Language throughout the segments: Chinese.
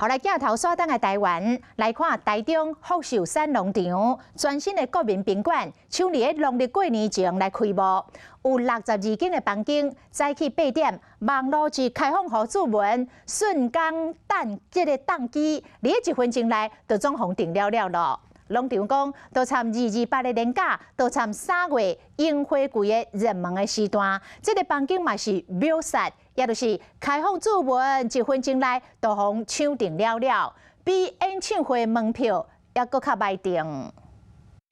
后来镜头锁等的台湾来看台中福寿山农场全新的国民宾馆，抢伫农历过年前来开幕。有62间的房间，早起8点，网络是开放予住民，瞬间等这个档期，2、1分钟内就总互订了咯。农场讲，都参228的年假，都参3月樱花季的热门的时段。这个房间嘛是秒杀，也就是开放住民1分钟内就互抢订了，比演唱会门票也搁较卖定。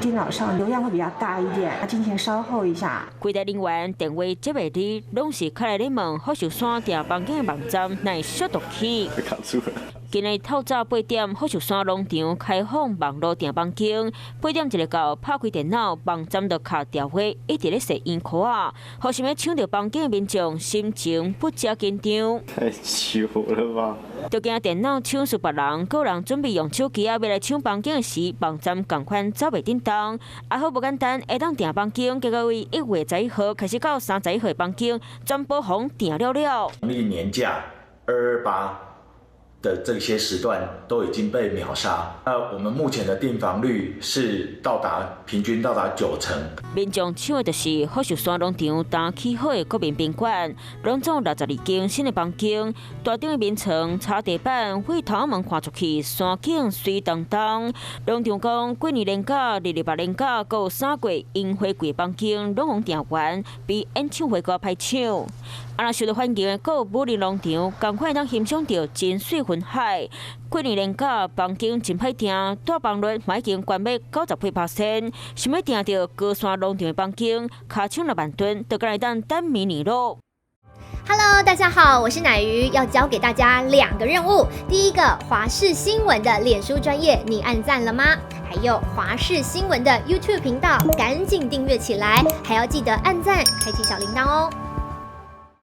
今天早上流量会比较大一点，进行稍后一下。柜台人员电话接袂离，拢是开来咧问福寿山订房间的网站乃小毒气。今日透早8点，福寿山农场开放网络订房间。8点一个到，拍开电脑，网站就卡电话，一直咧设烟壳啊，互想要抢到房间的民众心情不加紧张。太糗了吧！就惊电脑抢输别人，个人准备用手机要来抢房间的时，网站赶快走袂叮当。还好不简单，下当订房间，结果为1月11号开始到31号的房间，全部红订了。农历年假228的这些时段都已经被秒杀。我们目前的订房率是平均到达90%。民众抢的就是福寿山农场刚起好的国民宾馆，拢总62间新的房间，大顶的眠床、茶地板，会头门看出去，山景水当当。农场讲，过年年假、228年假，到3月樱花季房间拢红订完，比演唱会搁歹抢。若受到欢迎的，还有武林农场，赶快当欣赏到真水云海。过年年假房间真歹订，大房率嘛已经关闭90%，想要订到高山农场的房间，卡抢2万吨，就该来等明年咯。Hello， 大家好，我是乃鱼，要教给大家2个任务。第一个，华视新闻的脸书专页，你按赞了吗？还有华视新闻的 YouTube 频道，赶紧订阅起来，还要记得按赞，开启小铃铛哦。